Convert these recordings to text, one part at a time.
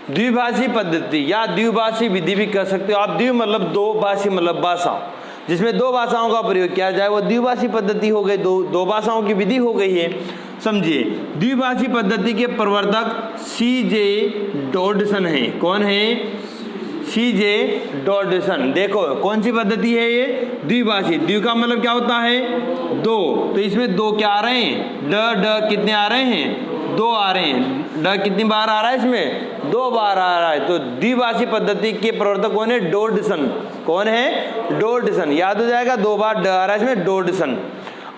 द्विभाषी पद्धति या द्विभाषी विधि भी कह सकते हो आप। द्वि मतलब दो, भाषी मतलब भाषा, जिसमें दो भाषाओं का प्रयोग किया जाए वो द्विभाषी पद्धति हो गई, दो भाषाओं की विधि हो गई है। समझिए, द्विभाषी पद्धति के प्रवर्तक C.J. डॉडसन है। कौन है? C.J. डॉडसन। देखो कौन सी पद्धति है ये? द्विभाषी। द्वि का मतलब क्या होता है? दो, तो इसमें दो क्या आ रहे हैं? ड कितने आ रहे हैं? दो आ रहे हैं। ड कितनी बार आ रहा है इसमें? दो बार आ रहा है। तो द्विभाषी पद्धति के प्रवर्तक कौन है? डॉडसन। कौन है? डॉडसन। याद हो जाएगा, दो बार ड आ रहा है इसमें, डॉडसन।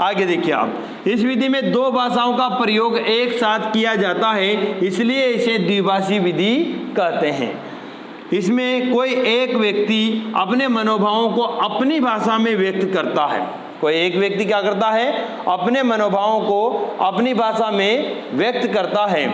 आगे देखिए आप, इस विधि में दो भाषाओं का प्रयोग एक साथ किया जाता है, इसलिए इसे द्विभाषी विधि कहते हैं। इसमें कोई एक व्यक्ति अपने मनोभावों को अपनी भाषा में व्यक्त करता है। कोई एक व्यक्ति क्या करता है? अपने मनोभावों को अपनी भाषा में व्यक्त करता है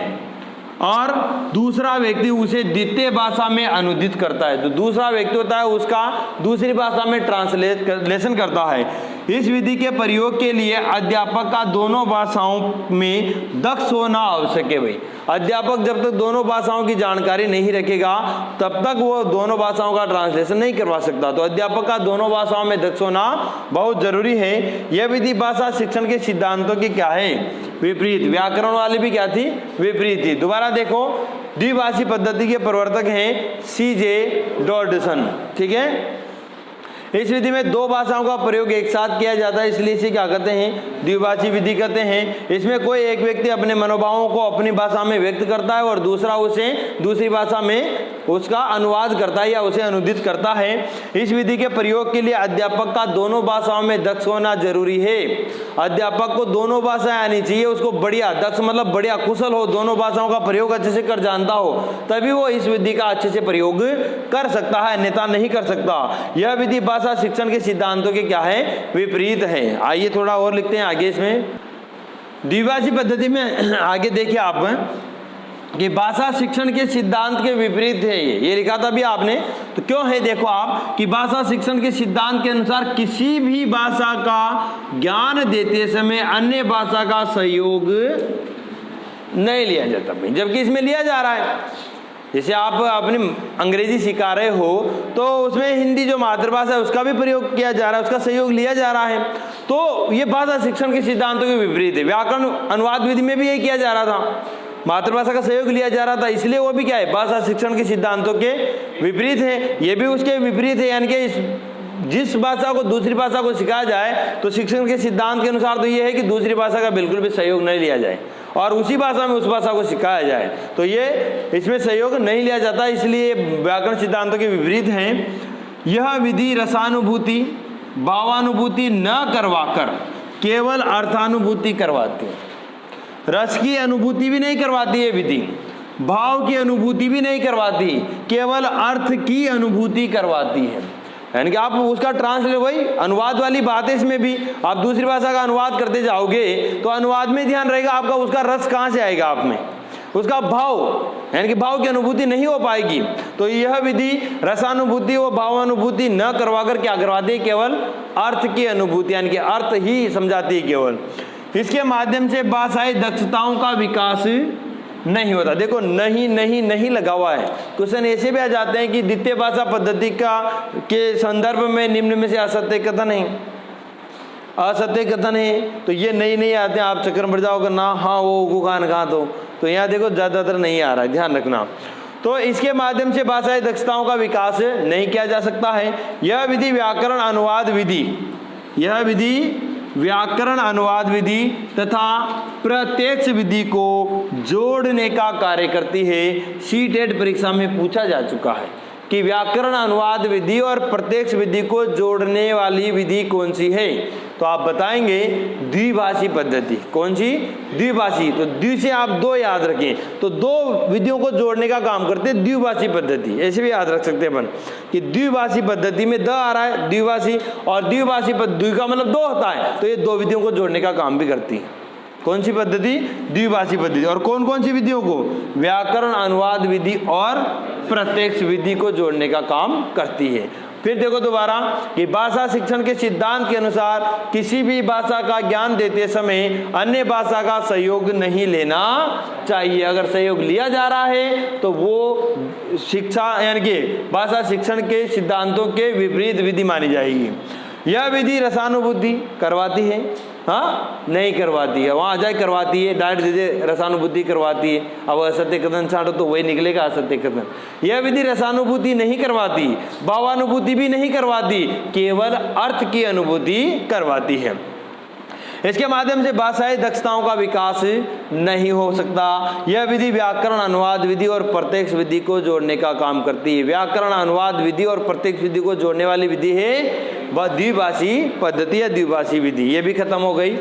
और दूसरा व्यक्ति उसे द्वितीय भाषा में अनुदित करता है। तो दूसरा व्यक्ति होता है उसका दूसरी भाषा में ट्रांसलेशन करता है। इस विधि के प्रयोग के लिए अध्यापक का दोनों भाषाओं में दक्ष होना आवश्यक है। भाई, अध्यापक जब तक दोनों भाषाओं की जानकारी नहीं रखेगा तब तक वो दोनों भाषाओं का ट्रांसलेशन नहीं करवा सकता। तो अध्यापक का दोनों भाषाओं में दक्ष होना बहुत जरूरी है। यह विधि भाषा शिक्षण के सिद्धांतों की क्या है? विपरीत। व्याकरण वाली भी क्या थी? विपरीत थी। दोबारा देखो, द्विभाषी पद्धति के प्रवर्तक हैं C.J. डॉडसन। ठीक है, इस विधि में दो भाषाओं का प्रयोग एक साथ किया जाता है, इसलिए इसे क्या कहते हैं? द्विभाषी विधि कहते हैं। इसमें कोई एक व्यक्ति अपने मनोभावों को अपनी भाषा में व्यक्त करता है और दूसरा उसे दूसरी भाषा में उसका अनुवाद करता है या उसे अनुदित करता है। इस विधि के प्रयोग के लिए अध्यापक का दोनों भाषाओं में दक्ष होना जरूरी है। अध्यापक को दोनों भाषाएं आनी चाहिए, उसको बढ़िया, दक्ष मतलब बढ़िया, कुशल हो, दोनों भाषाओं का प्रयोग अच्छे से कर जानता हो, तभी वो इस विधि का अच्छे से प्रयोग कर सकता है, अन्यथा नहीं कर सकता। यह विधि भाषा शिक्षण के सिद्धांतों के क्या है? विपरीत है। आइए थोड़ा और लिखते हैं आगे। इसमें द्विभाषी पद्धति में आगे देखिए आप कि भाषा शिक्षण के सिद्धांत के विपरीत है। ये लिखा था भी आपने, तो क्यों है? देखो आप कि भाषा शिक्षण के सिद्धांत के अनुसार किसी भी भाषा का ज्ञान देते समय अन्य भाषा का सहयोग नहीं लिया जाता, जबकि इसमें लिया जा रहा है। जैसे आप अपनी अंग्रेजी सिखा रहे हो तो उसमें हिंदी जो मातृभाषा है उसका भी प्रयोग किया जा रहा है, उसका सहयोग लिया जा रहा है। तो ये भाषा शिक्षण के सिद्धांतों के विपरीत है। व्याकरण अनुवाद विधि में भी यही किया जा रहा था, मातृभाषा का सहयोग लिया जा रहा था, इसलिए वो भी क्या है? भाषा शिक्षण के सिद्धांतों के विपरीत है। ये भी उसके विपरीत है, यानी कि जिस भाषा को दूसरी भाषा को सिखाया जाए तो शिक्षण के सिद्धांत के अनुसार तो ये है कि दूसरी भाषा का बिल्कुल भी सहयोग नहीं लिया जाए और उसी भाषा में उस भाषा को सिखाया जाए, तो ये इसमें सहयोग नहीं लिया जाता, इसलिए व्याकरण सिद्धांतों के विपरीत हैं। यह विधि रसानुभूति, भावानुभूति न करवाकर केवल अर्थानुभूति करवाती है। रस की अनुभूति भी नहीं करवाती है विधि, भाव की अनुभूति भी नहीं करवाती, केवल अर्थ की अनुभूति करवाती है। यानी कि आप उसका ट्रांसलेट, वही अनुवाद वाली बात है, इसमें भी आप दूसरी भाषा का अनुवाद करते जाओगे तो अनुवाद में ध्यान रहेगा आपका, उसका रस कहाँ से आएगा आप में, उसका भाव, यानी कि भाव की अनुभूति नहीं हो पाएगी। तो यह विधि रसानुभूति व भावानुभूति न करवाकर क्या करवाती है? केवल अर्थ की अनुभूति, यानी कि अर्थ ही समझाती है केवल। इसके माध्यम से भाषाई दक्षताओं का विकास नहीं होता। देखो नहीं नहीं नहीं लगा हुआ है। क्वेश्चन ऐसे भी आ जाते हैं कि द्वितीय भाषा पद्धति का के संदर्भ में निम्न में से असत्य कथन है, असत्य कथन है, तो ये नहीं आते हैं, आप चक्कर बढ़ जाओगे ना, हाँ वो खान कहा तो यहाँ देखो ज्यादातर नहीं आ रहा है, ध्यान रखना। तो इसके माध्यम से भाषाई दक्षताओं का विकास नहीं किया जा सकता है। यह विधि व्याकरण अनुवाद विधि, यह विधि व्याकरण अनुवाद विधि तथा प्रत्यक्ष विधि को जोड़ने का कार्य करती है। सीटेट परीक्षा में पूछा जा चुका है कि व्याकरण अनुवाद विधि और प्रत्यक्ष विधि को जोड़ने वाली विधि कौन सी है, तो आप बताएंगे द्विभाषी पद्धति। कौन सी? द्विभाषी। तो द्वि से आप दो याद रखें, तो दो विधियों को जोड़ने का काम करते हैं द्विभाषी पद्धति। ऐसे भी याद रख सकते हैं अपन कि द्विभाषी पद्धति में द आ रहा है, द्विभाषी, और द्विभाषी पद्धति का मतलब दो होता है, तो ये दो विधियों को जोड़ने का काम भी करती है। कौन सी पद्धति? द्विभाषी पद्धति। और कौन कौन सी विधियों को? व्याकरण अनुवाद विधि और प्रत्यक्ष विधि को जोड़ने का काम करती है। फिर देखो दोबारा कि भाषा शिक्षण के सिद्धांत के अनुसार किसी भी भाषा का ज्ञान देते समय अन्य भाषा का सहयोग नहीं लेना चाहिए। अगर सहयोग लिया जा रहा है तो वो शिक्षा यानी कि भाषा शिक्षण के सिद्धांतों के विपरीत विधि मानी जाएगी। यह विधि रसानुभूति करवाती है? हाँ, नहीं करवाती है। वहाँ आ जाए करवाती है, डायरेक्ट सीधे रसानुभूति करवाती है। अब असत्य कथन छाटो तो वही निकलेगा असत्य कथन। यह विधि रसानुभूति नहीं करवाती, भावानुभूति भी नहीं करवाती, केवल अर्थ की अनुभूति करवाती है। इसके माध्यम से भाषाई दक्षताओं का विकास नहीं हो सकता। यह विधि व्याकरण, अनुवाद विधि और प्रत्यक्ष विधि को जोड़ने का काम करती है। व्याकरण, अनुवाद विधि और प्रत्यक्ष विधि को जोड़ने वाली विधि है वह द्विभाषी पद्धति या द्विभाषी विधि। ये भी खत्म हो गई।